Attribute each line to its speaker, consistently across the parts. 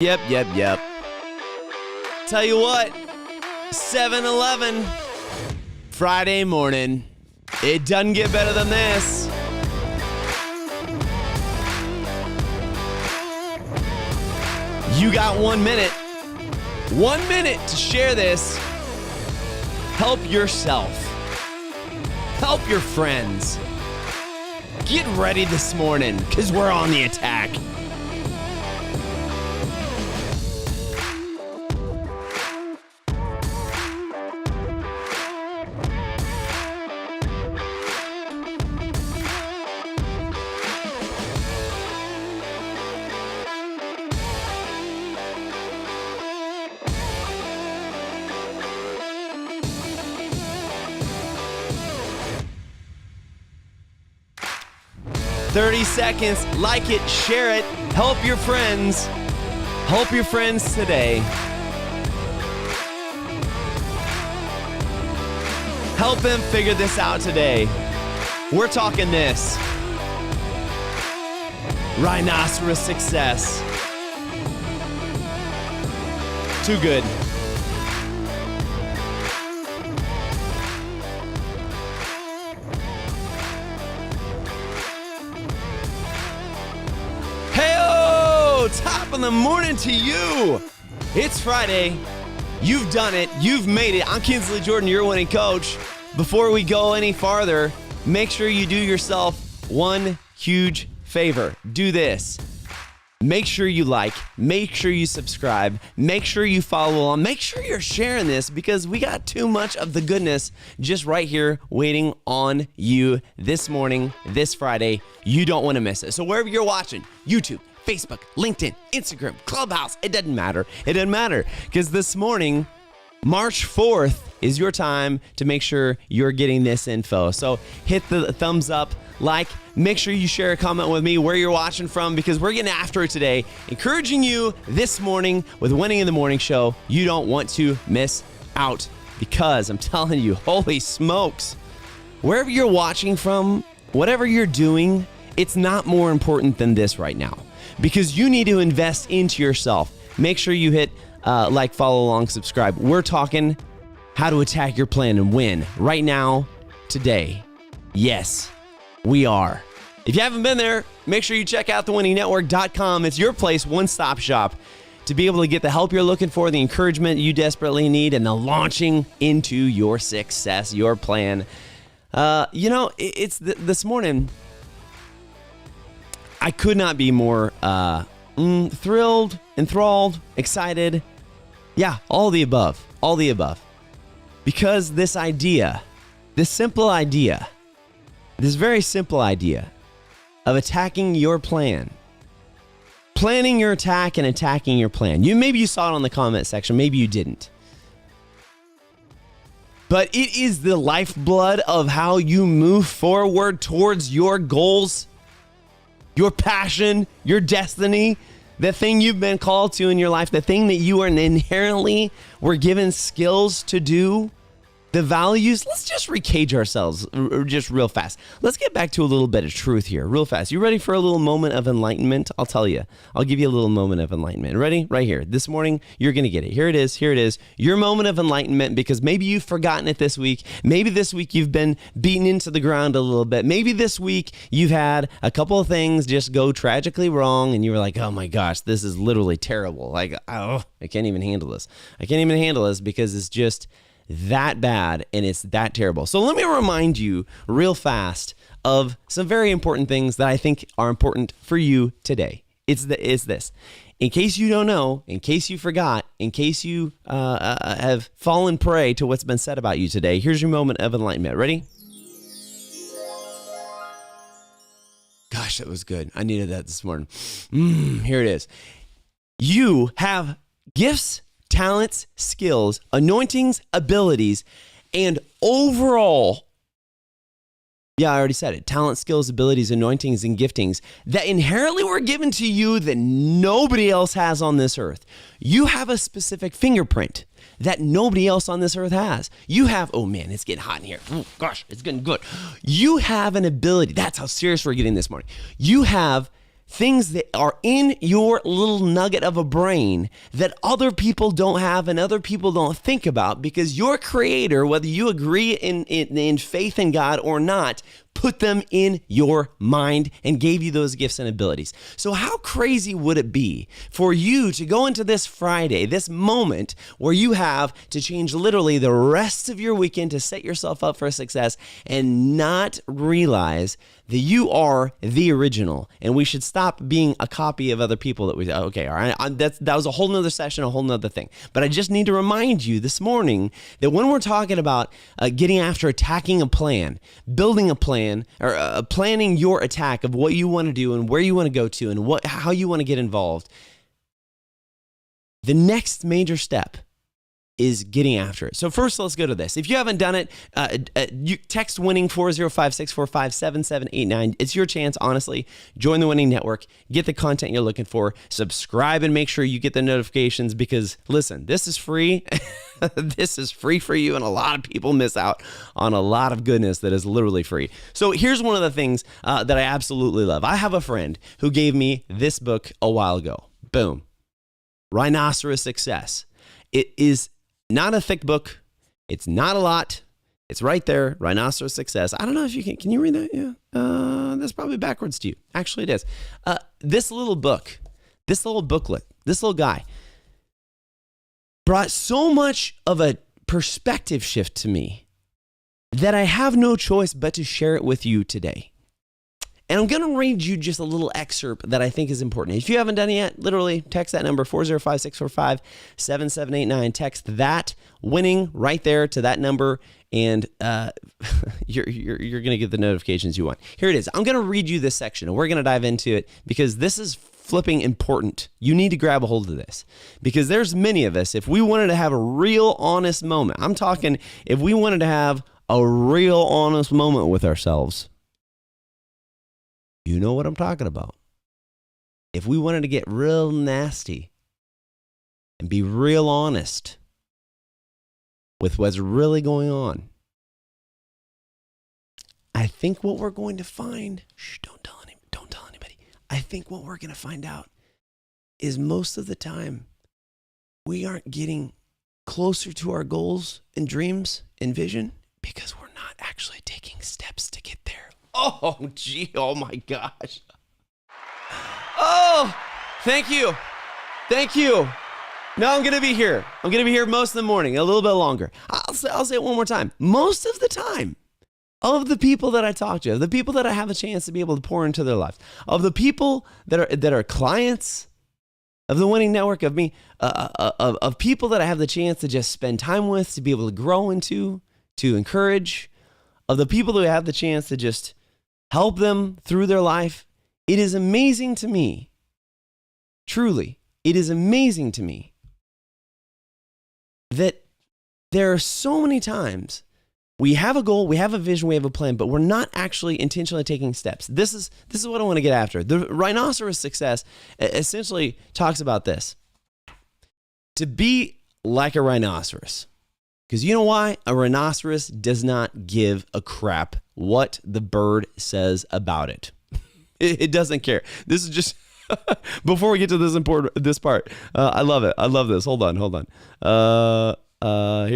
Speaker 1: Yep. Tell you what, 7-Eleven, Friday morning. It doesn't get better than this. You got 1 minute. 1 minute to share this. Help yourself. Help your friends. Get ready this morning, because we're on the attack. $30 seconds. Like it, share it, help your friends. Help your friends today. Help them figure this out today. We're talking this. Rhinoceros success. Too good. Top of the morning to you. It's Friday. You've done it. You've made it. I'm Kinsley Jordan, your winning coach. Before we go any farther, make sure you do yourself one huge favor. Do this. Make sure you like, make sure you subscribe, make sure you follow along, make sure you're sharing this, because we got too much of the goodness just right here waiting on you this morning, this Friday. You don't want to miss it. So wherever you're watching, YouTube, Facebook, LinkedIn, Instagram, Clubhouse, it doesn't matter. It doesn't matter, because this morning, March 4th, is your time to make sure you're getting this info. So hit the thumbs up, like, make sure you share a comment with me where you're watching from, because we're getting after it today. Encouraging you this morning with Winning in the Morning Show. You don't want to miss out, because I'm telling you, holy smokes, wherever you're watching from, whatever you're doing, it's not more important than this right now, because you need to invest into yourself. Make sure you hit like, follow along, subscribe. We're talking how to attack your plan and win right now, today. Yes, we are. If you haven't been there, make sure you check out thewinningnetwork.com. It's your place, one-stop shop, to be able to get the help you're looking for, the encouragement you desperately need, and the launching into your success, your plan. It's this morning, I could not be more thrilled, enthralled, excited. Yeah, all the above. Because this idea, this very simple idea of attacking your plan, planning your attack and attacking your plan. Maybe you saw it on the comment section, maybe you didn't. But it is the lifeblood of how you move forward towards your goals, your passion, your destiny, the thing you've been called to in your life, the thing that you are inherently were given skills to do, the values. Let's just recage ourselves just real fast. Let's get back to a little bit of truth here real fast. You ready for a little moment of enlightenment? I'll tell you. I'll give you a little moment of enlightenment. Ready? Right here. This morning, you're going to get it. Here it is. Your moment of enlightenment, because maybe you've forgotten it this week. Maybe this week you've been beaten into the ground a little bit. Maybe this week you've had a couple of things just go tragically wrong, and you were like, oh my gosh, this is literally terrible. Like, I can't even handle this. Because it's just that bad and it's that terrible. So let me remind you real fast of some very important things that I think are important for you today. It's this. In case you don't know, in case you forgot, in case you have fallen prey to what's been said about you today, here's your moment of enlightenment. Ready? Gosh, that was good. I needed that this morning. Here it is. You have gifts, talents, skills, anointings, abilities, and overall, I already said it, talent, skills, abilities, anointings, and giftings that inherently were given to you that nobody else has on this earth. You have a specific fingerprint that nobody else on this earth has. You have, oh man, it's getting hot in here. Oh gosh, it's getting good. You have an ability. That's how serious we're getting this morning. You have things that are in your little nugget of a brain that other people don't have and other people don't think about, because your creator, whether you agree in faith in God or not, put them in your mind and gave you those gifts and abilities. So how crazy would it be for you to go into this Friday, this moment where you have to change literally the rest of your weekend to set yourself up for success and not realize that you are the original, and we should stop being a copy of other people that we, okay, all right, that was a whole nother session, a whole nother thing. But I just need to remind you this morning that when we're talking about getting after attacking a plan, building a plan, or planning your attack of what you want to do and where you want to go to and how you want to get involved, the next major step is getting after it. So first, let's go to this. If you haven't done it, you text winning 405-645-7789. It's your chance, honestly. Join the Winning Network. Get the content you're looking for. Subscribe and make sure you get the notifications, because listen, this is free. This is free for you, and a lot of people miss out on a lot of goodness that is literally free. So here's one of the things that I absolutely love. I have a friend who gave me this book a while ago. Boom. Rhinoceros Success. It is not a thick book. It's not a lot. It's right there. Rhinoceros Success. I don't know if you can you read that? Yeah. That's probably backwards to you. Actually, it is. This little book, this little booklet, this little guy brought so much of a perspective shift to me that I have no choice but to share it with you today. And I'm going to read you just a little excerpt that I think is important. If you haven't done it yet, literally text that number, 405-645-7789. Text that winning right there to that number, and you're going to get the notifications you want. Here it is. I'm going to read you this section, and we're going to dive into it because this is flipping important. You need to grab a hold of this, because there's many of us, if we wanted to have a real honest moment, I'm talking if we wanted to have a real honest moment with ourselves, you know what I'm talking about. If we wanted to get real nasty and be real honest with what's really going on, I think what we're going to find, don't tell anybody. I think what we're going to find out is most of the time we aren't getting closer to our goals and dreams and vision because we're not actually taking steps to get there. Oh, gee. Oh, my gosh. Oh, thank you. Thank you. No, I'm going to be here. I'm going to be here most of the morning, a little bit longer. I'll say it one more time. Most of the time, of the people that I talk to, of the people that I have a chance to be able to pour into their lives, of the people that are clients of the Winning Network, of me, of people that I have the chance to just spend time with, to be able to grow into, to encourage, of the people who have the chance to just help them through their life. It is amazing to me, truly, it is amazing to me that there are so many times we have a goal, we have a vision, we have a plan, but we're not actually intentionally taking steps. This is what I want to get after. The Rhinoceros Success essentially talks about this. To be like a rhinoceros. Because you know why? A rhinoceros does not give a crap what the bird says about it. It doesn't care. This is just, before we get to this part, I love it. I love this. Hold on. Here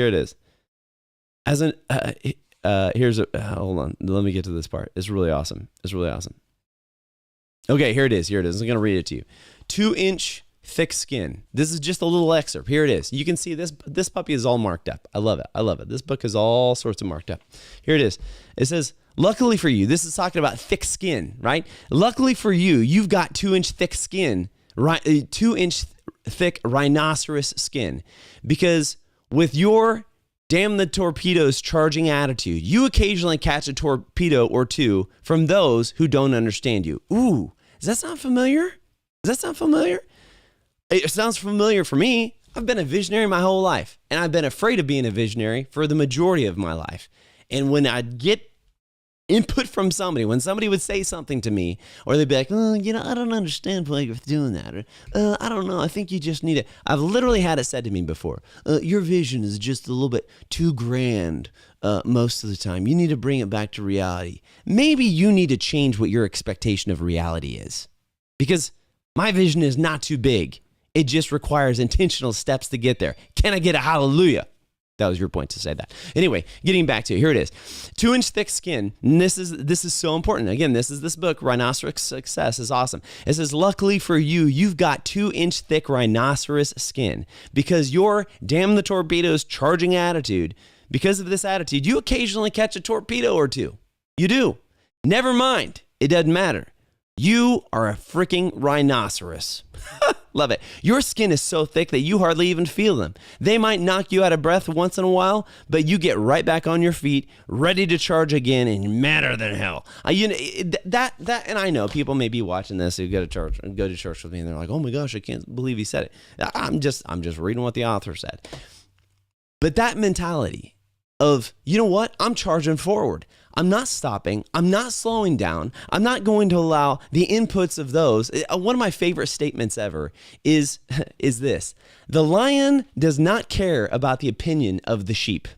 Speaker 1: it is. Hold on. Let me get to this part. It's really awesome. Okay, here it is. I'm going to read it to you. 2-inch thick skin. This is just a little excerpt. Here it is. You can see this puppy is all marked up. I love it. This book is all sorts of marked up. Here it is. It says, luckily for you, this is talking about thick skin, right? Luckily for you, you've got 2-inch thick skin, right? 2-inch thick rhinoceros skin, because with your damn the torpedoes charging attitude, you occasionally catch a torpedo or two from those who don't understand you. Ooh, does that sound familiar? It sounds familiar for me. I've been a visionary my whole life, and I've been afraid of being a visionary for the majority of my life. And when I'd get input from somebody, when somebody would say something to me, or they'd be like, oh, I don't understand why you're doing that. Or, I don't know, I think you just need it. I've literally had it said to me before, your vision is just a little bit too grand most of the time. You need to bring it back to reality. Maybe you need to change what your expectation of reality is. because my vision is not too big. It just requires intentional steps to get there. Can I get a hallelujah? That was your point to say that. Anyway, getting back to it, here it is. 2-inch thick skin. And this is so important. Again, this book, Rhinoceros Success, is awesome. It says, luckily for you, you've got 2-inch thick rhinoceros skin because your damn the torpedoes charging attitude. Because of this attitude, you occasionally catch a torpedo or two. You do. Never mind. It doesn't matter. You are a freaking rhinoceros. Love it. Your skin is so thick that you hardly even feel them. They might knock you out of breath once in a while, but you get right back on your feet, ready to charge again and madder than hell. And I know people may be watching this who go to church with me and they're like, oh my gosh, I can't believe he said it. I'm just reading what the author said. But that mentality of, you know what? I'm charging forward. I'm not stopping. I'm not slowing down. I'm not going to allow the inputs of those. One of my favorite statements ever is this. The lion does not care about the opinion of the sheep.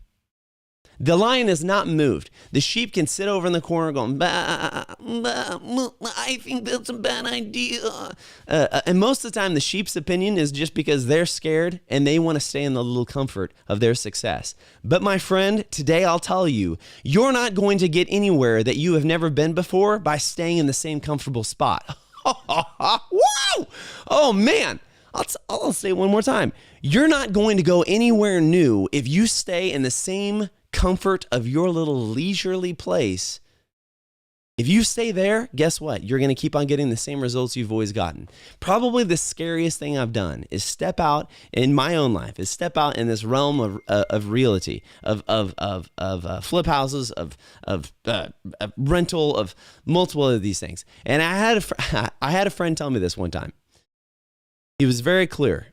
Speaker 1: The lion is not moved. The sheep can sit over in the corner going, bah, bah, I think that's a bad idea. And most of the time, the sheep's opinion is just because they're scared and they want to stay in the little comfort of their success. But my friend, today I'll tell you, you're not going to get anywhere that you have never been before by staying in the same comfortable spot. Whoa! Oh, man. I'll say it one more time. You're not going to go anywhere new if you stay in the same comfort of your little leisurely place. If you stay there, guess what? You're going to keep on getting the same results you've always gotten. Probably the scariest thing I've done is step out in my own life, is step out in this realm of realty, of flip houses, of rental, of multiple of these things. And I had a friend tell me this one time. He was very clear.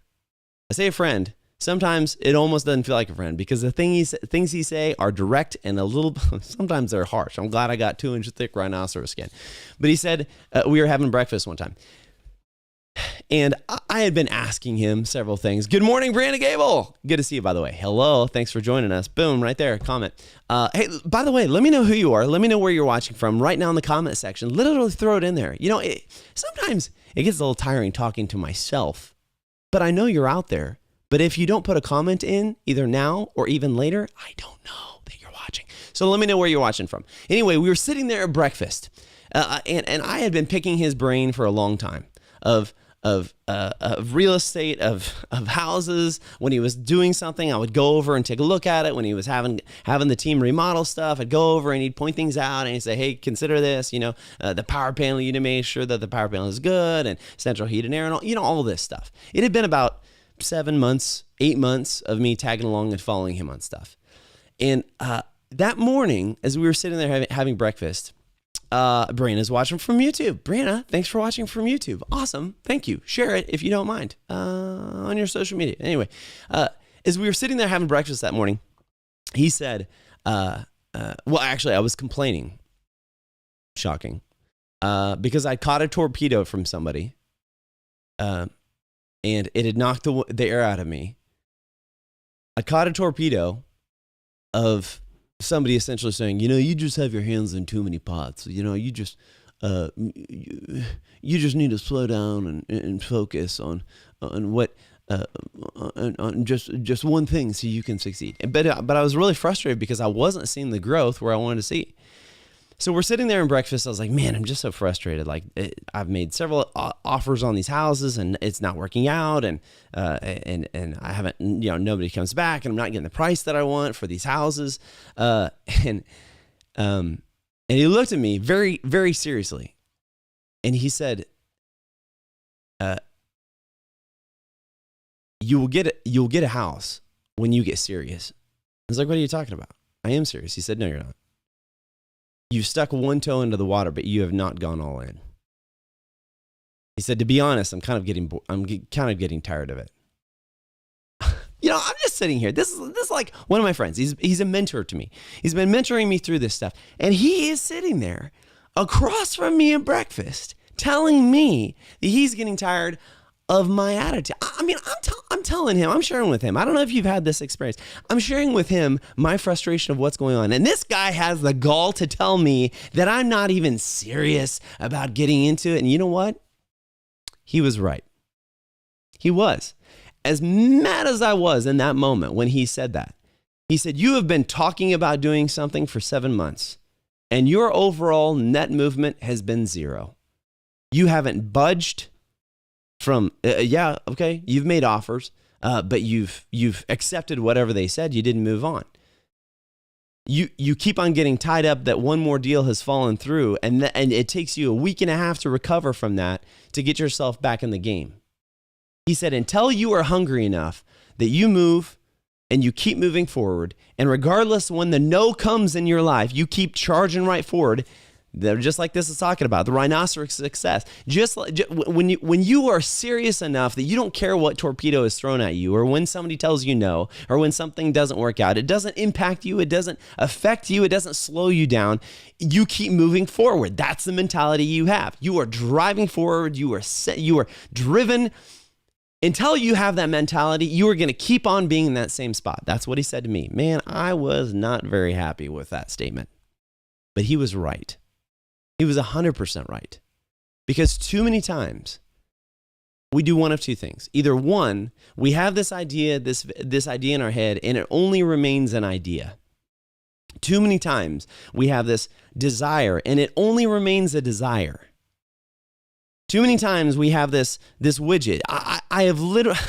Speaker 1: I say a friend. Sometimes it almost doesn't feel like a friend because the things he say are direct and a little, sometimes they're harsh. I'm glad I got 2-inch thick rhinoceros skin. But he said, we were having breakfast one time. And I had been asking him several things. Good morning, Brandon Gable. Good to see you, by the way. Hello. Thanks for joining us. Boom, right there. Comment. Hey, by the way, let me know who you are. Let me know where you're watching from right now in the comment section. Literally throw it in there. You know, sometimes it gets a little tiring talking to myself, but I know you're out there. But if you don't put a comment in, either now or even later, I don't know that you're watching. So let me know where you're watching from. Anyway, we were sitting there at breakfast, and I had been picking his brain for a long time of real estate, of houses. When he was doing something, I would go over and take a look at it. When he was having the team remodel stuff, I'd go over and he'd point things out and he'd say, hey, consider this, the power panel, you need to make sure that the power panel is good and central heat and air and all this stuff. It had been about 7 months, 8 months of me tagging along and following him on stuff. And that morning, as we were sitting there having breakfast, Brianna's watching from YouTube. Brianna, thanks for watching from YouTube. Awesome. Thank you. Share it if you don't mind on your social media. Anyway, as we were sitting there having breakfast that morning, he said, well, actually, I was complaining. Shocking. Because I caught a torpedo from somebody. And it had knocked the air out of me. I caught a torpedo of somebody essentially saying, you just have your hands in too many pots. You just need to slow down and focus on what on just one thing so you can succeed. But I was really frustrated because I wasn't seeing the growth where I wanted to see. So we're sitting there in breakfast. I was like, man, I'm just so frustrated. Like I've made several offers on these houses and it's not working out. And I haven't, nobody comes back and I'm not getting the price that I want for these houses. And he looked at me very, very seriously and he said, you'll get a house when you get serious. I was like, what are you talking about? I am serious. He said, no, you're not. You've stuck one toe into the water, but you have not gone all in. He said, to be honest, I'm kind of getting tired of it. I'm just sitting here. This is like one of my friends. He's a mentor to me. He's been mentoring me through this stuff. And he is sitting there across from me at breakfast telling me that he's getting tired of my attitude. I mean, I'm telling him, I'm sharing with him. I don't know if you've had this experience. I'm sharing with him my frustration of what's going on. And this guy has the gall to tell me that I'm not even serious about getting into it. And you know what? He was right. He was. As mad as I was in that moment when he said that, he said, you have been talking about doing something for 7 months, and your overall net movement has been 0. You haven't budged from, you've made offers, but you've accepted whatever they said. You didn't move on. You keep on getting tied up that one more deal has fallen through, and it takes you a week and a half to recover from that to get yourself back in the game. He said, until you are hungry enough that you move and you keep moving forward, and regardless when the no comes in your life, you keep charging right forward. They're just like this is talking about, the rhinoceros success. Just when you are serious enough that you don't care what torpedo is thrown at you, or when somebody tells you no, or when something doesn't work out, it doesn't impact you, it doesn't affect you, it doesn't slow you down. You keep moving forward. That's the mentality you have. You are driving forward. You are driven. Until you have that mentality, you are going to keep on being in that same spot. That's what he said to me. Man, I was not very happy with that statement, but he was right. He was 100% right. Because too many times we do one of two things. Either one, we have this idea, this idea in our head, and it only remains an idea. Too many times we have this desire, and it only remains a desire. Too many times we have this widget. I have literally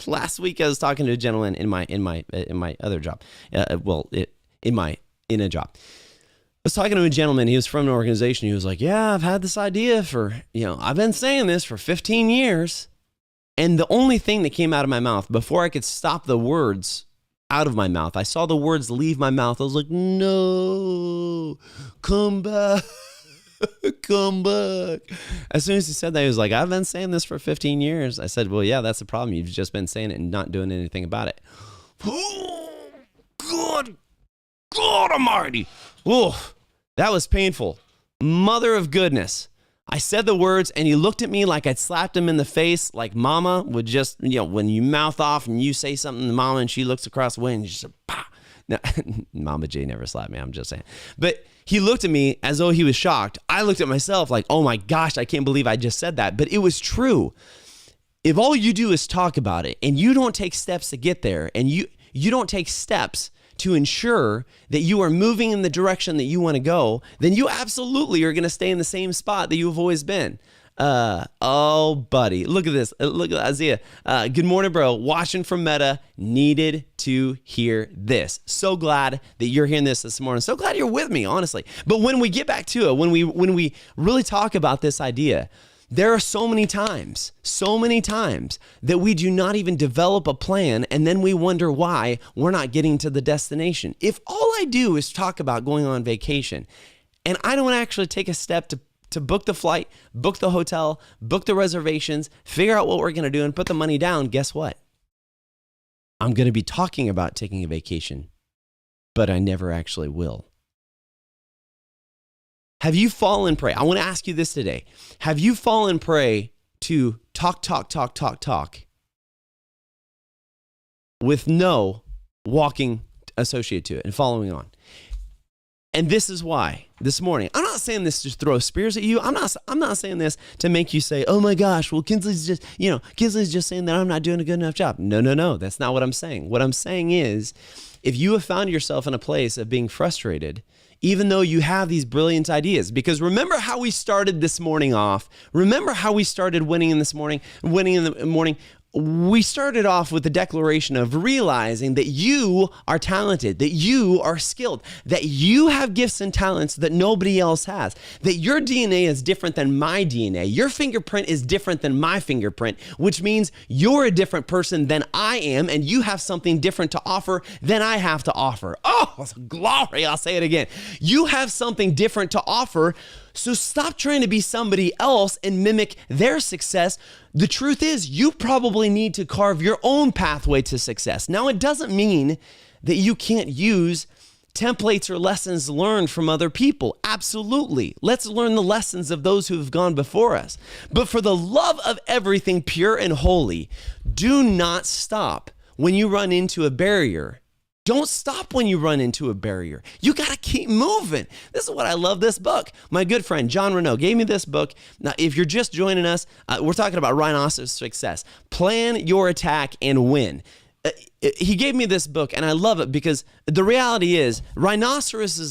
Speaker 1: last week I was talking to a gentleman in my other job. In a job. I was talking to a gentleman. He was from an organization. He was like, "Yeah, I've had this idea for, I've been saying this for 15 years." And the only thing that came out of my mouth before I could stop the words out of my mouth, I saw the words leave my mouth. I was like, "No, come back." Come back. As soon as he said that, he was like, I've been saying this for 15 years. I said, well, yeah, that's the problem. You've just been saying it and not doing anything about it. Oh, God almighty. Oh, that was painful. Mother of goodness. I said the words and he looked at me like I'd slapped him in the face, like mama would just, when you mouth off and you say something to mama and she looks across the way and she said, bah. Now, Mama J never slapped me, I'm just saying. But he looked at me as though he was shocked. I looked at myself like, oh my gosh, I can't believe I just said that. But it was true. If all you do is talk about it and you don't take steps to get there, and you don't take steps to ensure that you are moving in the direction that you want to go, then you absolutely are going to stay in the same spot that you've always been. Oh, buddy, look at this. Look at Isaiah. Good morning, bro. Watching from Meta. Needed to hear this. So glad that you're hearing this morning. So glad you're with me, honestly. But when we get back to it, when we really talk about this idea, there are so many times that we do not even develop a plan, and then we wonder why we're not getting to the destination. If all I do is talk about going on vacation, and I don't actually take a step to book the flight, book the hotel, book the reservations, figure out what we're going to do and put the money down, guess what? I'm going to be talking about taking a vacation, but I never actually will. Have you fallen prey? I want to ask you this today. Have you fallen prey to talk with no walking associated to it and following on? And this is why this morning, I'm not saying this to throw spears at you. I'm not saying this to make you say, oh my gosh, well, Kinsley's just saying that I'm not doing a good enough job. No. That's not what I'm saying. What I'm saying is, if you have found yourself in a place of being frustrated, even though you have these brilliant ideas, because remember how we started this morning off. Remember how we started winning in the morning. We started off with the declaration of realizing that you are talented, that you are skilled, that you have gifts and talents that nobody else has, that your DNA is different than my DNA. Your fingerprint is different than my fingerprint, which means you're a different person than I am, and you have something different to offer than I have to offer. Oh, glory. I'll say it again. You have something different to offer. So stop trying to be somebody else and mimic their success. The truth is, you probably need to carve your own pathway to success. Now, it doesn't mean that you can't use templates or lessons learned from other people. Absolutely. Let's learn the lessons of those who have gone before us. But for the love of everything pure and holy, do not stop when you run into a barrier Don't stop when you run into a barrier. You got to keep moving. This is what I love this book. My good friend, John Renaud, gave me this book. Now, if you're just joining us, we're talking about rhinoceros success. Plan your attack and win. He gave me this book, and I love it because the reality is rhinoceri,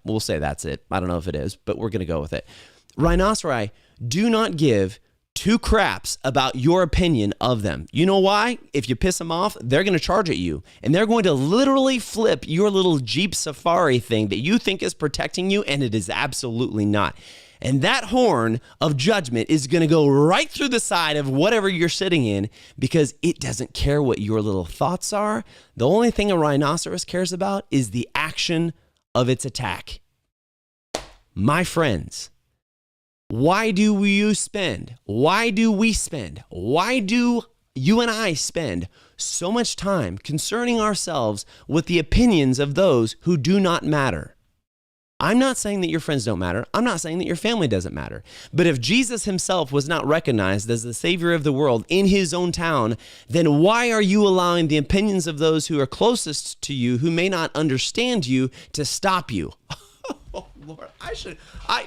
Speaker 1: we'll say that's it. I don't know if it is, but we're going to go with it. Rhinoceri do not give two craps about your opinion of them. You know why? If you piss them off, they're going to charge at you, and they're going to literally flip your little Jeep Safari thing that you think is protecting you, and it is absolutely not. And that horn of judgment is going to go right through the side of whatever you're sitting in because it doesn't care what your little thoughts are. The only thing a rhinoceros cares about is the action of its attack. My friends, why do you spend you and I spend so much time concerning ourselves with the opinions of those who do not matter? I'm not saying that your friends don't matter. I'm not saying that your family doesn't matter. But if Jesus himself was not recognized as the Savior of the world in his own town, then why are you allowing the opinions of those who are closest to you, who may not understand you, to stop you? Oh, Lord,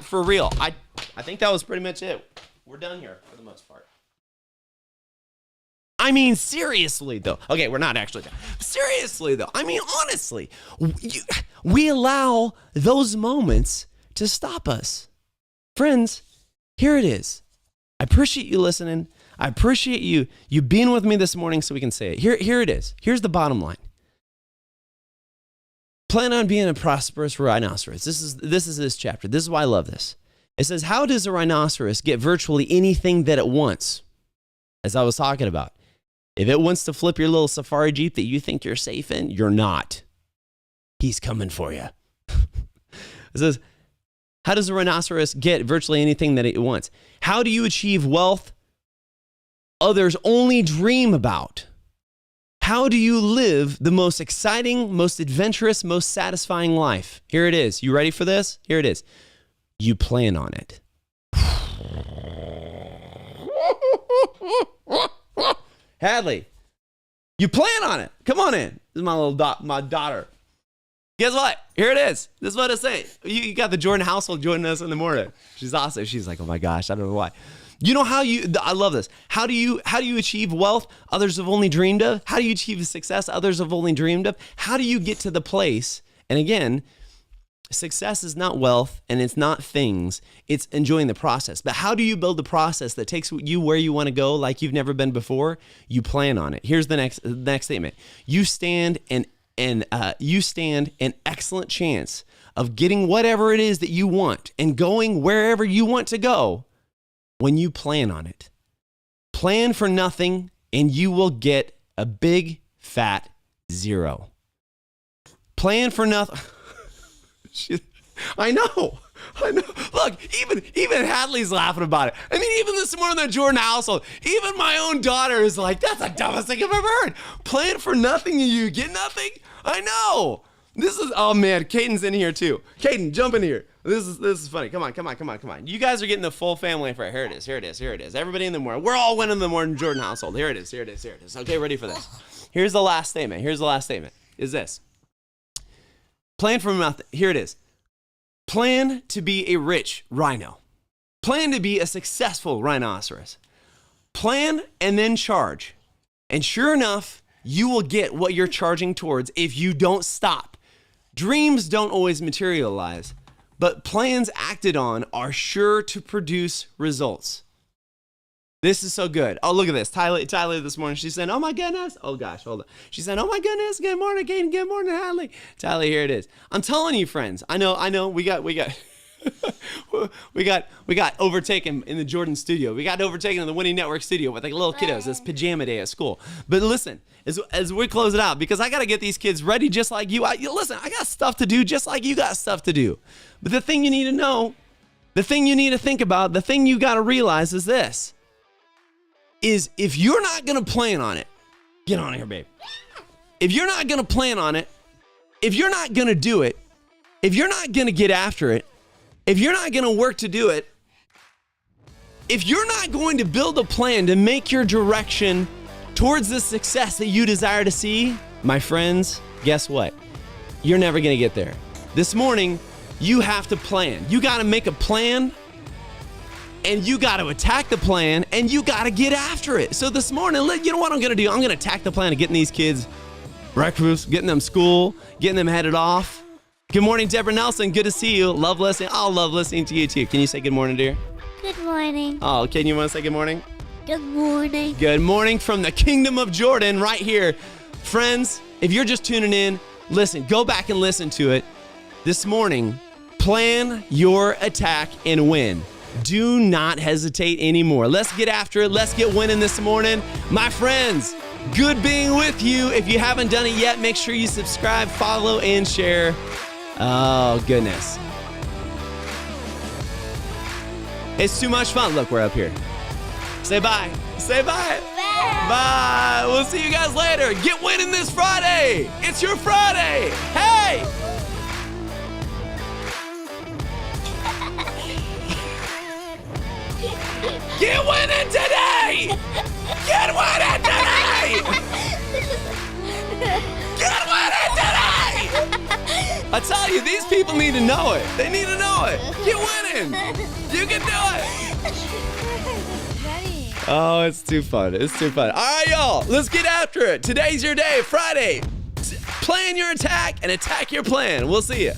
Speaker 1: for real, I think that was pretty much it. We're done here for the most part. I mean, seriously, though. Okay, we're not actually done. Seriously, though. I mean, honestly, we allow those moments to stop us. Friends, here it is. I appreciate you listening. I appreciate you being with me this morning so we can say it. Here it is. Here's the bottom line. Plan on being a prosperous rhinoceros. This is this chapter. This is why I love this. It says, how does a rhinoceros get virtually anything that it wants? As I was talking about. If it wants to flip your little safari Jeep that you think you're safe in, you're not. He's coming for you. It says, how does a rhinoceros get virtually anything that it wants? How do you achieve wealth others only dream about? How do you live the most exciting, most adventurous, most satisfying life? Here it is. You ready for this? Here it is. You plan on it. Hadley, you plan on it. Come on in. This is my daughter. Guess what? Here it is. This is what it says. You got the Jordan household joining us in the morning. She's awesome. She's like, oh my gosh, I don't know why. You know how I love this. How do you achieve wealth others have only dreamed of? How do you achieve success others have only dreamed of? How do you get to the place? And again, success is not wealth and it's not things. It's enjoying the process. But how do you build the process that takes you where you want to go like you've never been before? You plan on it. Here's the next statement. You stand an excellent chance of getting whatever it is that you want and going wherever you want to go when you plan on it. Plan for nothing and you will get a big fat zero. Plan for nothing. I know. Look, even Hadley's laughing about it. I mean, even this morning in the Jordan household, even my own daughter is like, that's the dumbest thing I've ever heard. Plan for nothing and you get nothing? I know. Oh man, Caden's in here too. Caden, jump in here. This is funny. Come on. You guys are getting the full family for it. Here it is. Everybody in the morning. We're all winning in the morning Jordan household. Here it is. Okay, ready for this. Here's the last statement. Is this. Plan for nothing. Here it is. Plan to be a rich rhino. Plan to be a successful rhinoceros. Plan and then charge. And sure enough, you will get what you're charging towards if you don't stop. Dreams don't always materialize, but plans acted on are sure to produce results. This is so good. Oh, look at this. Tyler this morning, she said, oh my goodness. Oh gosh, hold on. She said, oh my goodness. Good morning, Caden. Good morning, Hadley. Tyler, here it is. I'm telling you, friends. I know. We got overtaken in the Jordan studio. We got overtaken in the Winning Network studio with like little kiddos. It's pajama day at school. But listen, as we close it out, because I got to get these kids ready just like you. Listen, I got stuff to do just like you got stuff to do. But the thing you need to know, the thing you need to think about, the thing you got to realize is this. Is if you're not going to plan on it, get on here, babe. If you're not going to plan on it, if you're not going to do it, if you're not going to get after it, if you're not going to work to do it, if you're not going to build a plan to make your direction towards the success that you desire to see, my friends, guess what? You're never going to get there. This morning, you have to plan. You got to make a plan, and you got to attack the plan, and you got to get after it. So this morning, you know what I'm going to do? I'm going to attack the plan of getting these kids breakfast, getting them school, getting them headed off. Good morning, Deborah Nelson. Good to see you. Love listening. I'll love listening to you too. Can you say good morning, dear?
Speaker 2: Good morning.
Speaker 1: Oh, Ken, you want to say good morning?
Speaker 2: Good morning.
Speaker 1: Good morning from the Kingdom of Jordan right here. Friends, if you're just tuning in, listen, go back and listen to it. This morning, plan your attack and win. Do not hesitate anymore. Let's get after it. Let's get winning this morning. My friends, good being with you. If you haven't done it yet, make sure you subscribe, follow, and share. Oh, goodness. It's too much fun. Look, we're up here. Say bye. Say bye.
Speaker 2: Bye.
Speaker 1: Bye. We'll see you guys later. Get winning this Friday. It's your Friday. Hey. Get winning today. Get winning today. Get winning today. I tell you, these people need to know it. They need to know it. Get winning. You can do it. Oh, it's too fun. It's too fun. All right, y'all. Let's get after it. Today's your day, Friday. Plan your attack and attack your plan. We'll see you.